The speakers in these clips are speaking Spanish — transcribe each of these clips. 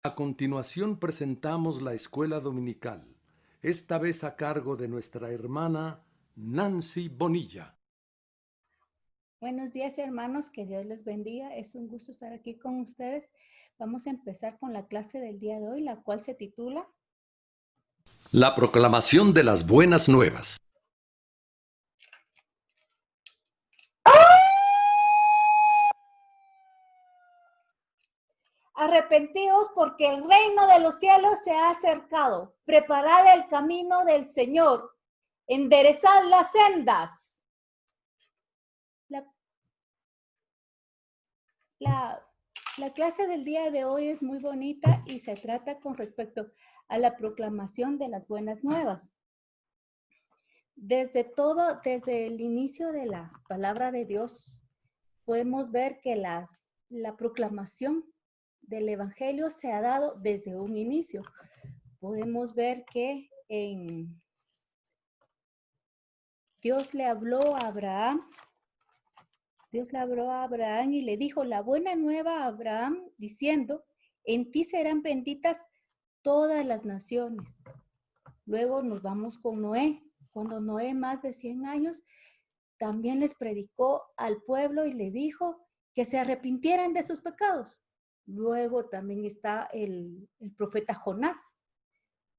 A continuación presentamos la escuela dominical, esta vez a cargo de nuestra hermana Nancy Bonilla. Buenos días, hermanos, que Dios les bendiga. Es un gusto estar aquí con ustedes. Vamos a empezar con la clase del día de hoy, la cual se titula La proclamación de las buenas nuevas. Arrepentíos porque el reino de los cielos se ha acercado. Preparad el camino del Señor. Enderezad las sendas. La clase del día de hoy es muy bonita y se trata con respecto a la proclamación de las buenas nuevas. Desde el inicio de la palabra de Dios, podemos ver que la proclamación del Evangelio se ha dado desde un inicio. Podemos ver que Dios le habló a Abraham y le dijo la buena nueva a Abraham diciendo, en ti serán benditas todas las naciones. Luego nos vamos con Noé. Cuando Noé, más de 100 años, también les predicó al pueblo y le dijo que se arrepintieran de sus pecados. Luego también está el profeta Jonás,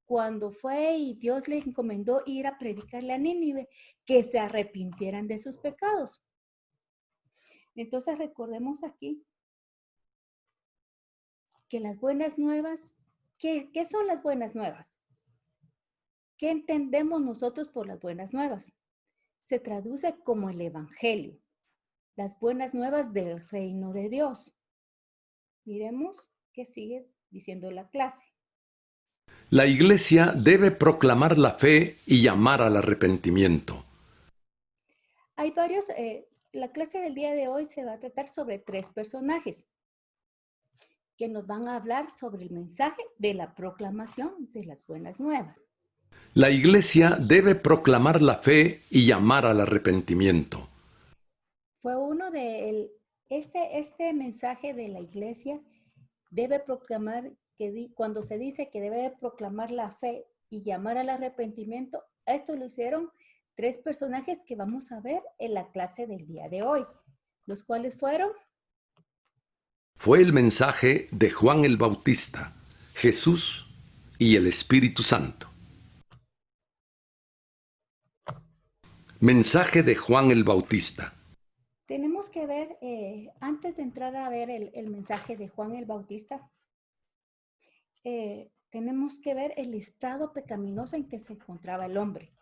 cuando fue y Dios le encomendó ir a predicarle a Nínive, que se arrepintieran de sus pecados. Entonces recordemos aquí que las buenas nuevas, ¿qué son las buenas nuevas? ¿Qué entendemos nosotros por las buenas nuevas? Se traduce como el Evangelio, las buenas nuevas del reino de Dios. Miremos qué sigue diciendo la clase. La Iglesia debe proclamar la fe y llamar al arrepentimiento. Hay varios, la clase del día de hoy se va a tratar sobre 3 personajes que nos van a hablar sobre el mensaje de la proclamación de las buenas nuevas. La Iglesia debe proclamar la fe y llamar al arrepentimiento. Fue uno de este mensaje de la Iglesia debe proclamar, cuando se dice que debe proclamar la fe y llamar al arrepentimiento, esto lo hicieron 3 personajes que vamos a ver en la clase del día de hoy, los cuales fueron. Fue el mensaje de Juan el Bautista, Jesús y el Espíritu Santo. Mensaje de Juan el Bautista. Tenemos que ver, antes de entrar a ver el mensaje de Juan el Bautista, tenemos que ver el estado pecaminoso en que se encontraba el hombre.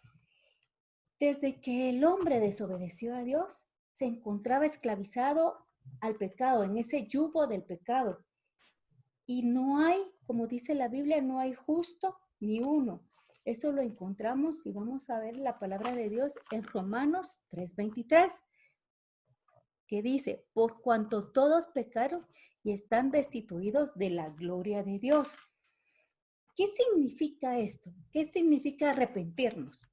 Desde que el hombre desobedeció a Dios, se encontraba esclavizado al pecado, en ese yugo del pecado. Y no hay, como dice la Biblia, no hay justo ni uno. Eso lo encontramos y vamos a ver la palabra de Dios en Romanos 3:23, que dice, por cuanto todos pecaron y están destituidos de la gloria de Dios. ¿Qué significa esto? ¿Qué significa arrepentirnos?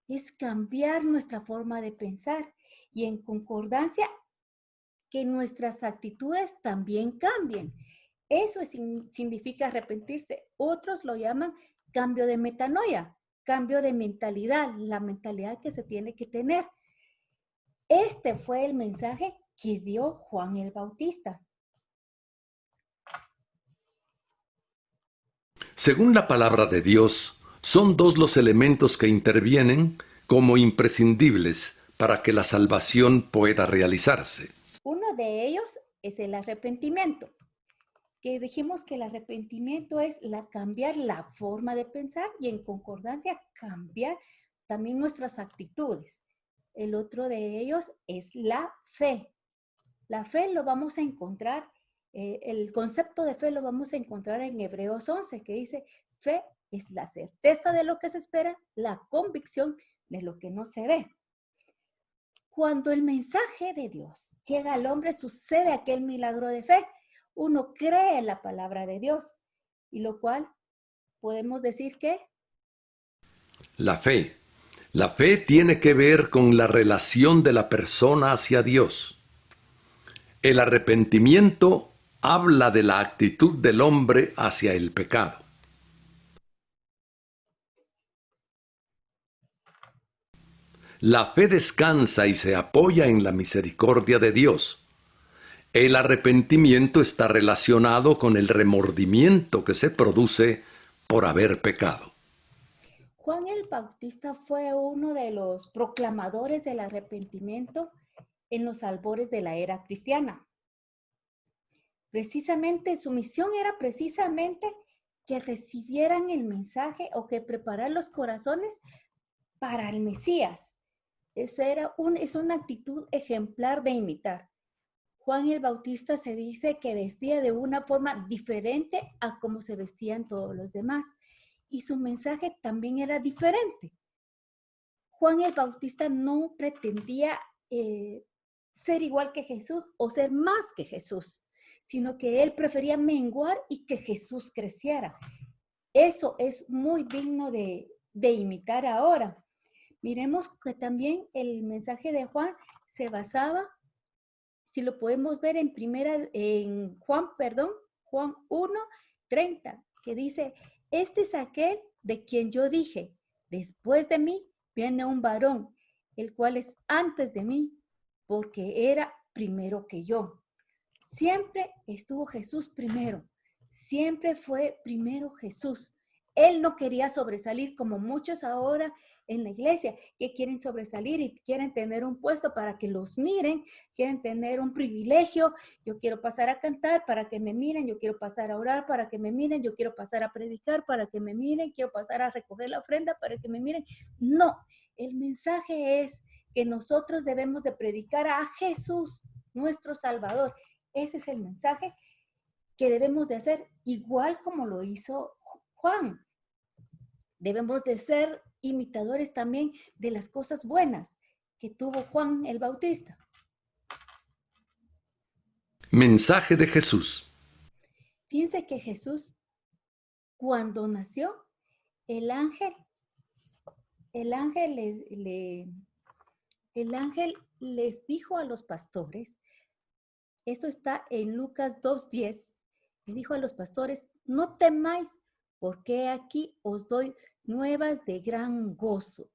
Es cambiar nuestra forma de pensar y en concordancia que nuestras actitudes también cambien. Eso significa arrepentirse. Otros lo llaman cambio de metanoia, cambio de mentalidad, la mentalidad que se tiene que tener. Este fue el mensaje que dio Juan el Bautista. Según la palabra de Dios, son 2 los elementos que intervienen como imprescindibles para que la salvación pueda realizarse. Uno de ellos es el arrepentimiento, que dijimos que el arrepentimiento es cambiar la forma de pensar y en concordancia cambiar también nuestras actitudes. El otro de ellos es la fe. La fe lo vamos a encontrar, el concepto de fe lo vamos a encontrar en Hebreos 11, que dice, fe es la certeza de lo que se espera, la convicción de lo que no se ve. Cuando el mensaje de Dios llega al hombre, sucede aquel milagro de fe. Uno cree en la palabra de Dios, y lo cual podemos decir que La fe tiene que ver con la relación de la persona hacia Dios. El arrepentimiento habla de la actitud del hombre hacia el pecado. La fe descansa y se apoya en la misericordia de Dios. El arrepentimiento está relacionado con el remordimiento que se produce por haber pecado. Juan el Bautista fue uno de los proclamadores del arrepentimiento en los albores de la era cristiana. Precisamente su misión era precisamente que recibieran el mensaje o que prepararan los corazones para el Mesías. Es una actitud ejemplar de imitar. Juan el Bautista se dice que vestía de una forma diferente a como se vestían todos los demás. Y su mensaje también era diferente. Juan el Bautista no pretendía ser igual que Jesús o ser más que Jesús, sino que él prefería menguar y que Jesús creciera. Eso es muy digno de imitar ahora. Miremos que también el mensaje de Juan se basaba, si lo podemos ver en Juan 1:30, que dice: este es aquel de quien yo dije, después de mí viene un varón, el cual es antes de mí, porque era primero que yo. Siempre estuvo Jesús primero, siempre fue primero Jesús. Él no quería sobresalir como muchos ahora en la iglesia que quieren sobresalir y quieren tener un puesto para que los miren, quieren tener un privilegio. Yo quiero pasar a cantar para que me miren, yo quiero pasar a orar para que me miren, yo quiero pasar a predicar para que me miren, quiero pasar a recoger la ofrenda para que me miren. No, el mensaje es que nosotros debemos de predicar a Jesús, nuestro Salvador. Ese es el mensaje que debemos de hacer, igual como lo hizo Juan. Debemos de ser imitadores también de las cosas buenas que tuvo Juan el Bautista. Mensaje de Jesús. Fíjense que Jesús, cuando nació, el ángel les dijo a los pastores, esto está en Lucas 2:10, le dijo a los pastores: no temáis, porque aquí os doy nuevas de gran gozo,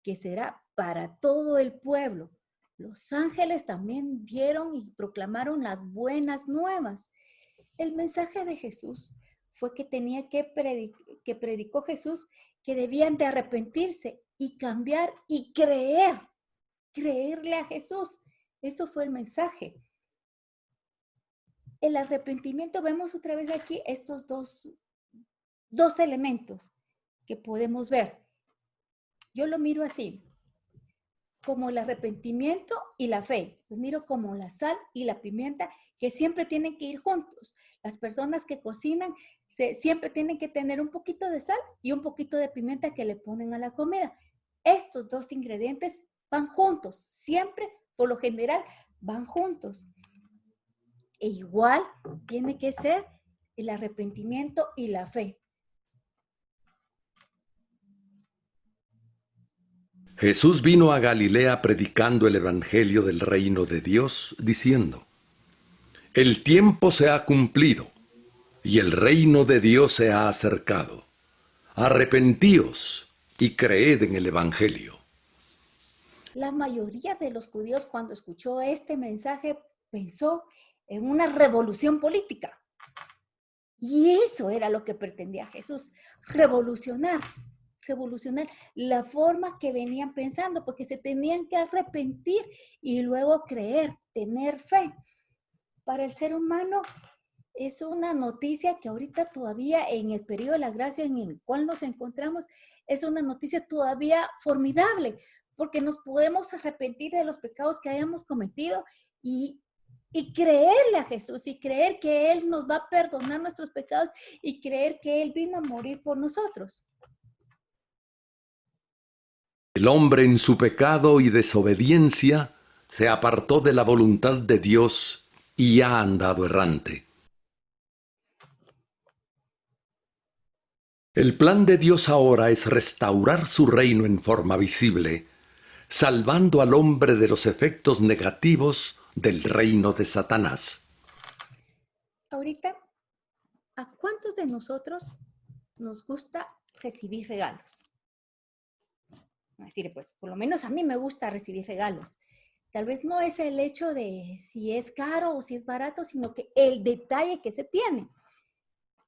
que será para todo el pueblo. Los ángeles también dieron y proclamaron las buenas nuevas. El mensaje de Jesús fue que predicó Jesús, que debían de arrepentirse y cambiar y creerle a Jesús. Eso fue el mensaje. El arrepentimiento, vemos otra vez aquí estos dos elementos que podemos ver. Yo lo miro así, como el arrepentimiento y la fe. Lo miro como la sal y la pimienta, que siempre tienen que ir juntos. Las personas que cocinan siempre tienen que tener un poquito de sal y un poquito de pimienta que le ponen a la comida. Estos dos ingredientes van juntos, siempre, por lo general, van juntos. E igual tiene que ser el arrepentimiento y la fe. Jesús vino a Galilea predicando el evangelio del reino de Dios, diciendo: el tiempo se ha cumplido y el reino de Dios se ha acercado. Arrepentíos y creed en el evangelio. La mayoría de los judíos, cuando escuchó este mensaje, pensó en una revolución política. Y eso era lo que pretendía Jesús: revolucionar la forma que venían pensando, porque se tenían que arrepentir y luego creer, tener fe. Para el ser humano es una noticia que ahorita todavía, en el periodo de la gracia en el cual nos encontramos, es una noticia todavía formidable, porque nos podemos arrepentir de los pecados que hayamos cometido y creerle a Jesús, y creer que Él nos va a perdonar nuestros pecados, y creer que Él vino a morir por nosotros. El hombre en su pecado y desobediencia se apartó de la voluntad de Dios y ha andado errante. El plan de Dios ahora es restaurar su reino en forma visible, salvando al hombre de los efectos negativos del reino de Satanás. Ahorita, ¿a cuántos de nosotros nos gusta recibir regalos? Es decir, pues por lo menos a mí me gusta recibir regalos. Tal vez no es el hecho de si es caro o si es barato, sino que el detalle que se tiene,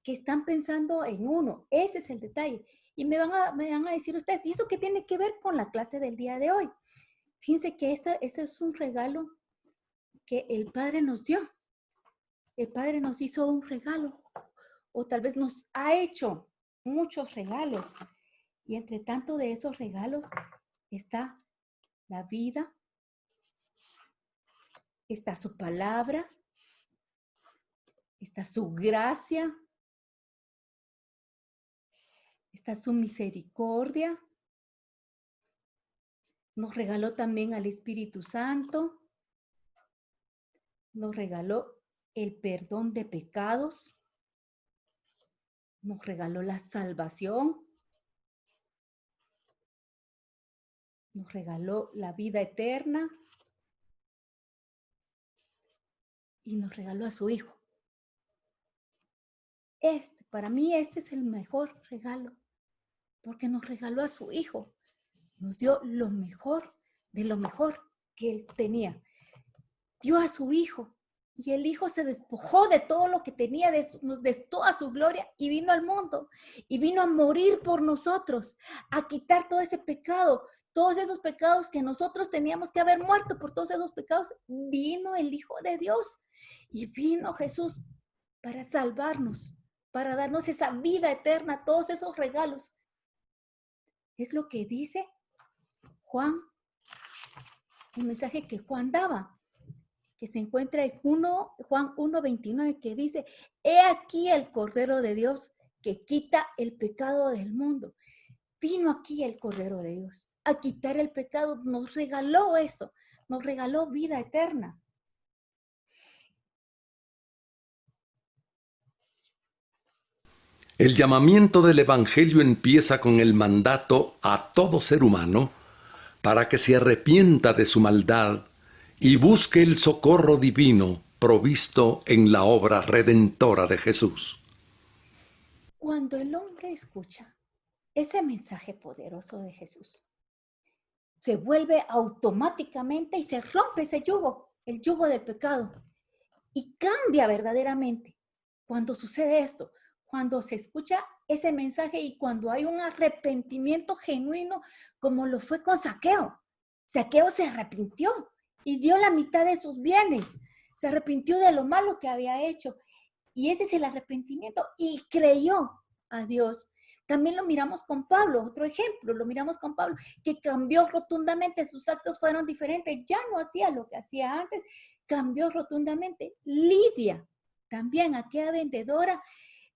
que están pensando en uno, ese es el detalle. Y me van a decir ustedes, ¿y eso qué tiene que ver con la clase del día de hoy? Fíjense que ese es un regalo que el Padre nos dio. El Padre nos hizo un regalo, o tal vez nos ha hecho muchos regalos. Y entre tanto de esos regalos está la vida, está su palabra, está su gracia, está su misericordia. Nos regaló también al Espíritu Santo, nos regaló el perdón de pecados, nos regaló la salvación, nos regaló la vida eterna y nos regaló a su Hijo. Para mí este es el mejor regalo, porque nos regaló a su Hijo, nos dio lo mejor de lo mejor que Él tenía. Dio a su Hijo y el Hijo se despojó de todo lo que tenía, de toda su gloria y vino al mundo y vino a morir por nosotros, a quitar todo ese pecado, todos esos pecados que nosotros teníamos que haber muerto por todos esos pecados. Vino el Hijo de Dios y vino Jesús para salvarnos, para darnos esa vida eterna, todos esos regalos. Es lo que dice Juan, el mensaje que Juan daba, que se encuentra en Juan 1:29, que dice, he aquí el Cordero de Dios que quita el pecado del mundo. Vino aquí el Cordero de Dios a quitar el pecado, nos regaló eso, nos regaló vida eterna. El llamamiento del Evangelio empieza con el mandato a todo ser humano para que se arrepienta de su maldad y busque el socorro divino provisto en la obra redentora de Jesús. Cuando el hombre escucha ese mensaje poderoso de Jesús, se vuelve automáticamente y se rompe ese yugo, el yugo del pecado, y cambia verdaderamente. Cuando sucede esto, cuando se escucha ese mensaje y cuando hay un arrepentimiento genuino, como lo fue con Zaqueo. Zaqueo se arrepintió y dio la mitad de sus bienes. Se arrepintió de lo malo que había hecho. Y ese es el arrepentimiento. Y creyó a Dios. También lo miramos con Pablo, otro ejemplo, lo miramos con Pablo, que cambió rotundamente, sus actos fueron diferentes, ya no hacía lo que hacía antes, cambió rotundamente. Lidia, también aquella vendedora,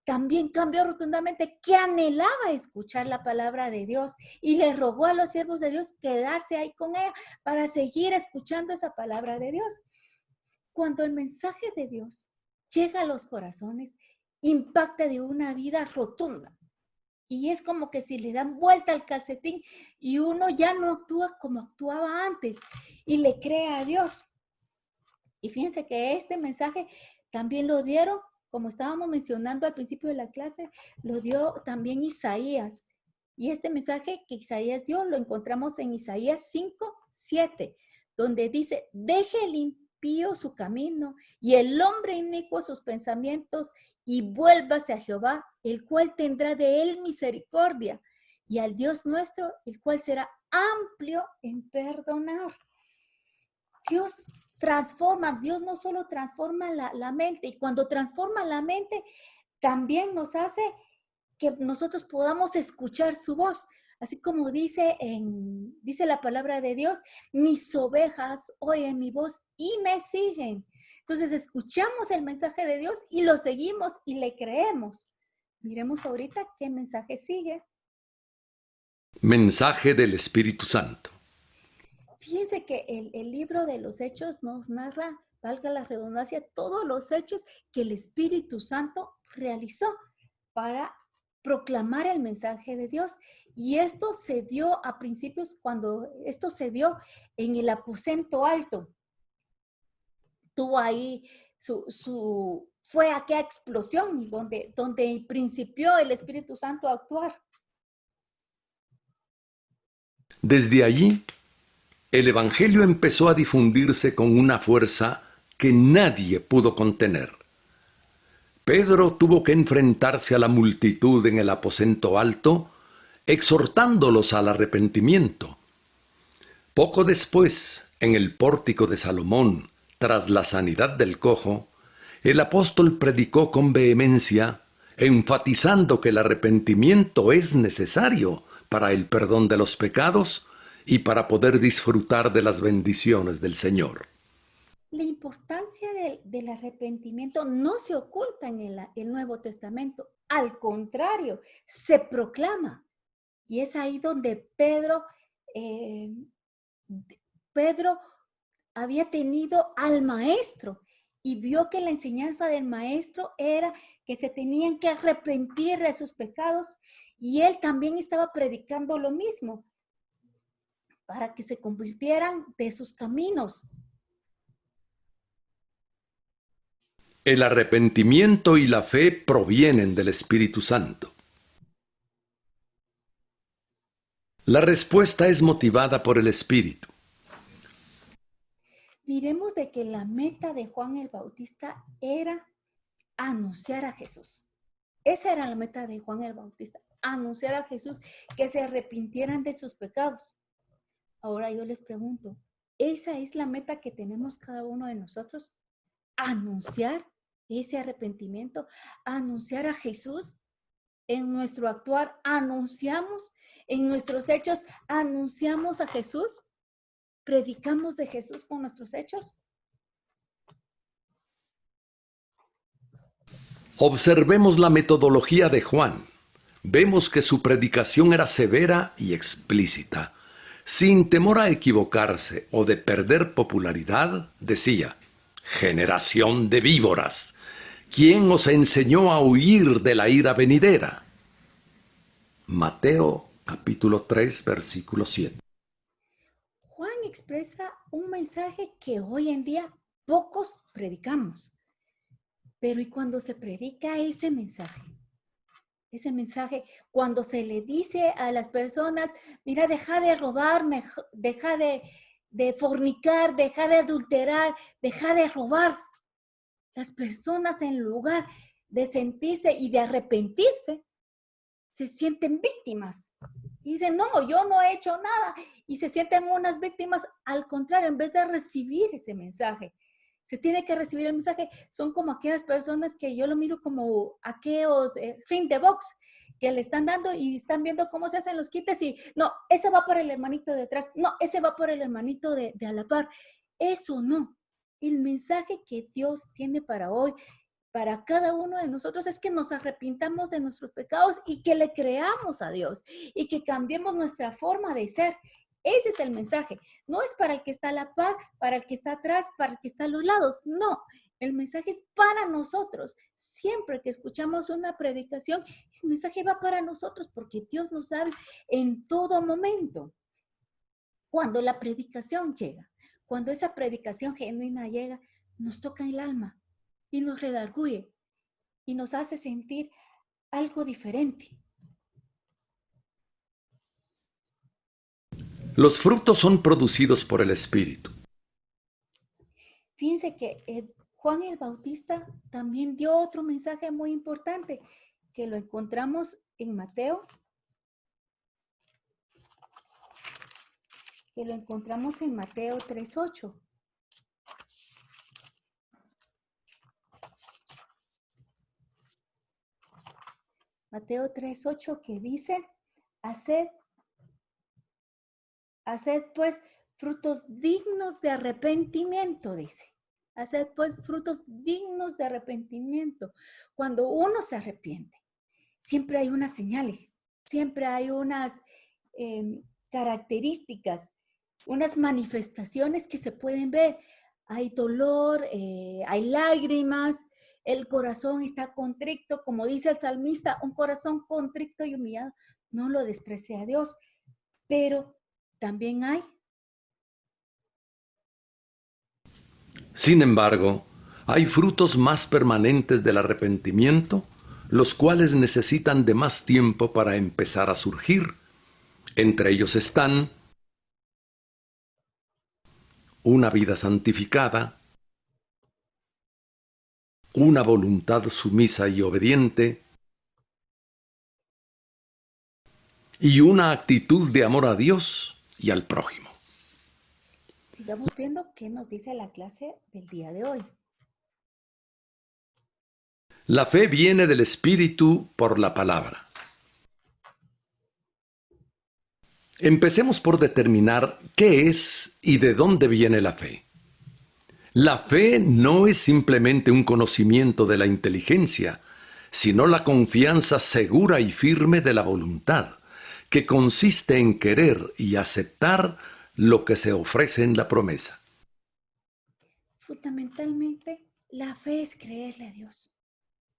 también cambió rotundamente, que anhelaba escuchar la palabra de Dios y le rogó a los siervos de Dios quedarse ahí con ella para seguir escuchando esa palabra de Dios. Cuando el mensaje de Dios llega a los corazones, impacta de una vida rotunda. Y es como que si le dan vuelta al calcetín y uno ya no actúa como actuaba antes y le cree a Dios. Y fíjense que este mensaje también lo dieron, como estábamos mencionando al principio de la clase, lo dio también Isaías. Y este mensaje que Isaías dio lo encontramos en Isaías 5:7, donde dice, deje el impío su camino y el hombre inicuo sus pensamientos y vuélvase a Jehová, el cual tendrá de él misericordia, y al Dios nuestro, el cual será amplio en perdonar. Dios transforma, Dios no solo transforma la mente, y cuando transforma la mente, también nos hace que nosotros podamos escuchar su voz. Así como dice la palabra de Dios, mis ovejas oyen mi voz y me siguen. Entonces escuchamos el mensaje de Dios y lo seguimos y le creemos. Miremos ahorita qué mensaje sigue. Mensaje del Espíritu Santo. Fíjense que el libro de los Hechos nos narra, valga la redundancia, todos los hechos que el Espíritu Santo realizó para proclamar el mensaje de Dios. Y esto se dio a principios, cuando esto se dio en el aposento alto. Tuvo ahí fue aquella explosión donde principió el Espíritu Santo a actuar. Desde allí, el Evangelio empezó a difundirse con una fuerza que nadie pudo contener. Pedro tuvo que enfrentarse a la multitud en el aposento alto, exhortándolos al arrepentimiento. Poco después, en el pórtico de Salomón, tras la sanidad del cojo, el apóstol predicó con vehemencia, enfatizando que el arrepentimiento es necesario para el perdón de los pecados y para poder disfrutar de las bendiciones del Señor. La importancia del arrepentimiento no se oculta en el Nuevo Testamento. Al contrario, se proclama. Y es ahí donde Pedro había tenido al maestro y vio que la enseñanza del maestro era que se tenían que arrepentir de sus pecados, y él también estaba predicando lo mismo, para que se convirtieran de sus caminos. El arrepentimiento y la fe provienen del Espíritu Santo. La respuesta es motivada por el Espíritu. Miremos de que la meta de Juan el Bautista era anunciar a Jesús. Esa era la meta de Juan el Bautista, anunciar a Jesús, que se arrepintieran de sus pecados. Ahora yo les pregunto, ¿esa es la meta que tenemos cada uno de nosotros? ¿Anunciar ese arrepentimiento? ¿Anunciar a Jesús? En nuestro actuar, ¿anunciamos? En nuestros hechos, ¿anunciamos a Jesús? ¿Predicamos de Jesús con nuestros hechos? Observemos la metodología de Juan. Vemos que su predicación era severa y explícita. Sin temor a equivocarse o de perder popularidad, decía: generación de víboras, ¿quién os enseñó a huir de la ira venidera? Mateo capítulo 3, versículo 7. Juan expresa un mensaje que hoy en día pocos predicamos. Pero ¿y cuando se predica ese mensaje? Ese mensaje, cuando se le dice a las personas, mira, deja de robar, deja de fornicar, deja de adulterar, deja de robar. Las personas, en lugar de sentirse y de arrepentirse, se sienten víctimas. Y dicen, no, yo no he hecho nada. Y se sienten unas víctimas. Al contrario, en vez de recibir ese mensaje, se tiene que recibir el mensaje. Son como aquellas personas que yo lo miro como aquellos ring de box, que le están dando y están viendo cómo se hacen los quites, y no, ese va por el hermanito de atrás, no, ese va por el hermanito de a la par. Eso no. El mensaje que Dios tiene para hoy, para cada uno de nosotros, es que nos arrepintamos de nuestros pecados y que le creamos a Dios y que cambiemos nuestra forma de ser. Ese es el mensaje. No es para el que está a la par, para el que está atrás, para el que está a los lados. No, el mensaje es para nosotros. Siempre que escuchamos una predicación, el mensaje va para nosotros, porque Dios nos habla en todo momento. Cuando la predicación llega, cuando esa predicación genuina llega, nos toca el alma y nos redarguye y nos hace sentir algo diferente. Los frutos son producidos por el Espíritu. Fíjense que Juan el Bautista también dio otro mensaje muy importante, que lo encontramos en Mateo. Que lo encontramos en Mateo 3:8. Mateo 3:8, que dice, haced pues frutos dignos de arrepentimiento, dice. Haced pues frutos dignos de arrepentimiento. Cuando uno se arrepiente, siempre hay unas señales, siempre hay unas características, unas manifestaciones que se pueden ver. Hay dolor, hay lágrimas, el corazón está contrito, como dice el salmista, un corazón contrito y humillado no lo desprecia a Dios. Pero también hay. Sin embargo, Hay frutos más permanentes del arrepentimiento, los cuales necesitan de más tiempo para empezar a surgir. Entre ellos están una vida santificada, una voluntad sumisa y obediente, y una actitud de amor a Dios y al prójimo. Sigamos viendo qué nos dice la clase del día de hoy. La fe viene del Espíritu por la palabra. Empecemos por determinar qué es y de dónde viene la fe. La fe no es simplemente un conocimiento de la inteligencia, sino la confianza segura y firme de la voluntad, que consiste en querer y aceptar lo que se ofrece en la promesa. Fundamentalmente, la fe es creerle a Dios.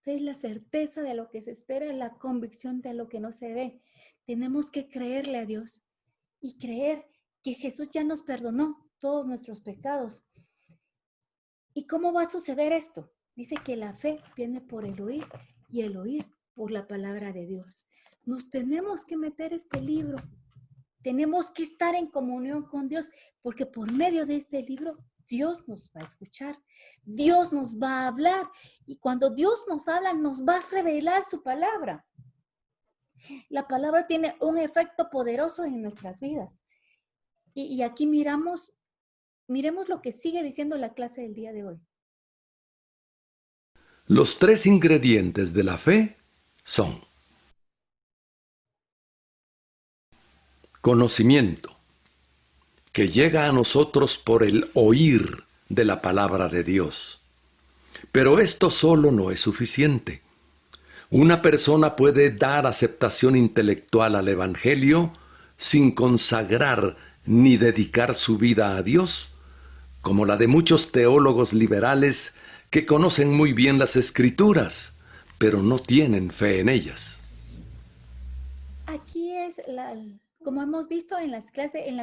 Fe es la certeza de lo que se espera, la convicción de lo que no se ve. Tenemos que creerle a Dios y creer que Jesús ya nos perdonó todos nuestros pecados. ¿Y cómo va a suceder esto? Dice que la fe viene por el oír y el oír por la palabra de Dios. Nos tenemos que meter este libro. Tenemos que estar en comunión con Dios, porque por medio de este libro Dios nos va a escuchar, Dios nos va a hablar, y cuando Dios nos habla, nos va a revelar su palabra. La palabra tiene un efecto poderoso en nuestras vidas. Y aquí miremos lo que sigue diciendo la clase del día de hoy. Los tres ingredientes de la fe son conocimiento, que llega a nosotros por el oír de la palabra de Dios. Pero esto solo no es suficiente. Una persona puede dar aceptación intelectual al Evangelio sin consagrar ni dedicar su vida a Dios, como la de muchos teólogos liberales que conocen muy bien las Escrituras, pero no tienen fe en ellas. Aquí es como hemos visto en la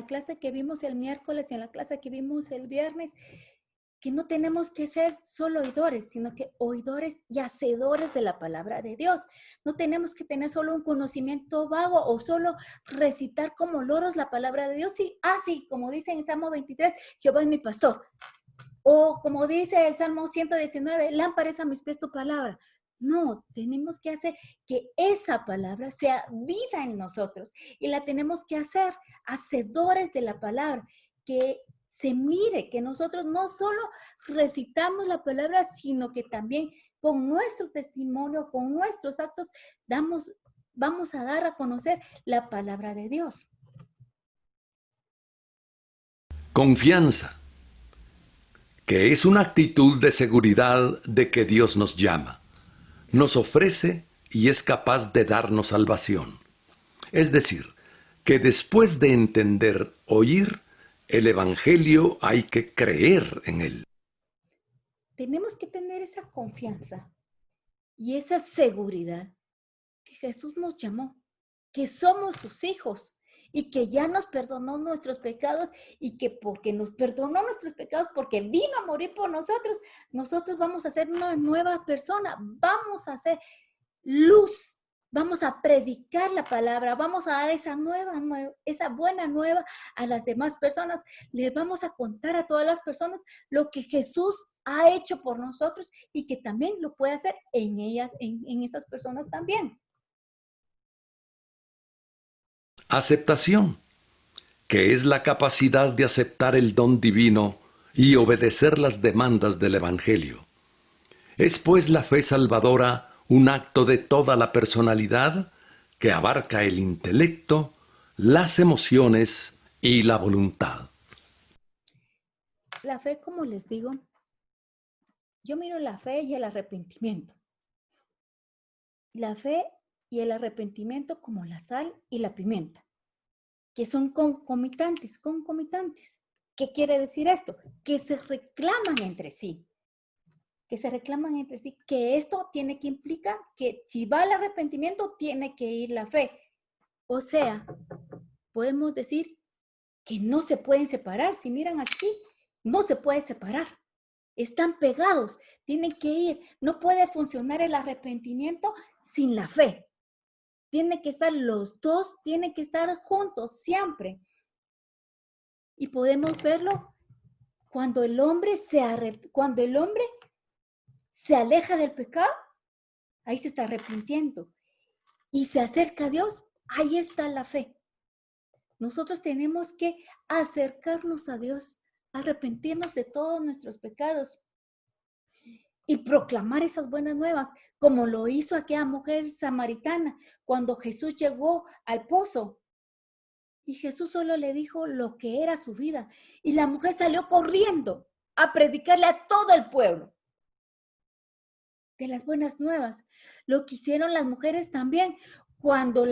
clase que vimos el miércoles y en la clase que vimos el viernes, que no tenemos que ser solo oidores, sino que oidores y hacedores de la palabra de Dios. No tenemos que tener solo un conocimiento vago o solo recitar como loros la palabra de Dios. Sí, así como dice en Salmo 23, Jehová es mi pastor. O como dice el Salmo 119, lámpara es a mis pies tu palabra. No, tenemos que hacer que esa palabra sea vida en nosotros y la tenemos que hacer hacedores de la palabra, que se mire que nosotros no solo recitamos la palabra, sino que también con nuestro testimonio, con nuestros actos, vamos a dar a conocer la palabra de Dios. Confianza, que es una actitud de seguridad de que Dios nos llama, nos ofrece y es capaz de darnos salvación. Es decir, que después de entender, oír, el Evangelio hay que creer en él. Tenemos que tener esa confianza y esa seguridad que Jesús nos llamó, que somos sus hijos y que ya nos perdonó nuestros pecados y que porque nos perdonó nuestros pecados, porque vino a morir por nosotros, nosotros vamos a ser una nueva persona, vamos a ser luz, vamos a predicar la palabra, vamos a dar esa buena nueva a las demás personas, les vamos a contar a todas las personas lo que Jesús ha hecho por nosotros y que también lo puede hacer en ellas, en estas personas también. Aceptación, que es la capacidad de aceptar el don divino y obedecer las demandas del Evangelio. Es pues la fe salvadora un acto de toda la personalidad que abarca el intelecto, las emociones y la voluntad. La fe, como les digo, yo miro la fe y el arrepentimiento. La fe y el arrepentimiento como la sal y la pimienta, que son concomitantes. ¿Qué quiere decir esto? Que se reclaman entre sí. Que esto tiene que implicar que si va el arrepentimiento, tiene que ir la fe. O sea, podemos decir que no se pueden separar. Si miran aquí, no se puede separar. están pegados, tienen que ir. No puede funcionar el arrepentimiento sin la fe. Tienen que estar los dos, tienen que estar juntos siempre. Y podemos verlo cuando el hombre se aleja del pecado, ahí se está arrepintiendo. Y se acerca a Dios, ahí está la fe. Nosotros tenemos que acercarnos a Dios, arrepentirnos de todos nuestros pecados y proclamar esas buenas nuevas, como lo hizo aquella mujer samaritana cuando Jesús llegó al pozo. Y Jesús solo le dijo lo que era su vida. Y la mujer salió corriendo a predicarle a todo el pueblo de las buenas nuevas. Lo que hicieron las mujeres también cuando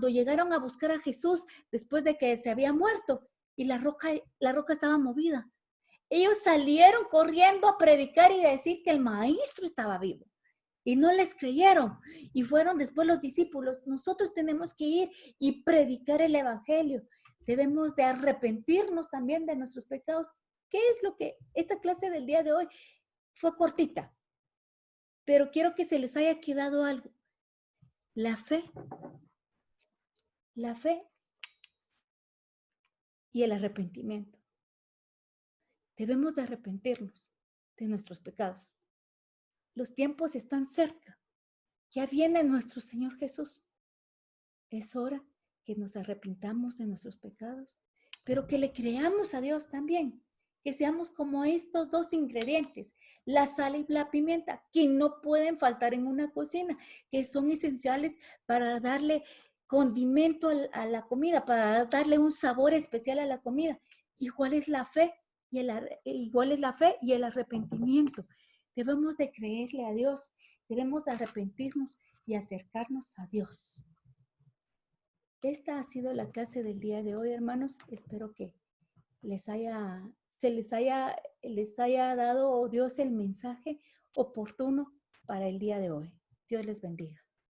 llegaron a buscar a Jesús después de que se había muerto y la roca estaba movida. Ellos salieron corriendo a predicar y decir que el maestro estaba vivo. Y no les creyeron. Y fueron después los discípulos. Nosotros tenemos que ir y predicar el evangelio. Debemos de arrepentirnos también de nuestros pecados. ¿Qué es lo que esta clase del día de hoy fue cortita? Pero quiero que se les haya quedado algo. La fe y el arrepentimiento. Debemos de arrepentirnos de nuestros pecados. Los tiempos están cerca. Ya viene nuestro Señor Jesús. Es hora que nos arrepintamos de nuestros pecados, pero que le creamos a Dios también. Que seamos como estos dos ingredientes, la sal y la pimienta, que no pueden faltar en una cocina, que son esenciales para darle condimento a la comida, para darle un sabor especial a la comida. Igual es la fe y el arrepentimiento. Debemos de creerle a Dios, debemos de arrepentirnos y acercarnos a Dios. Esta ha sido la clase del día de hoy, hermanos. Espero que les haya dado Dios el mensaje oportuno para el día de hoy. Dios les bendiga.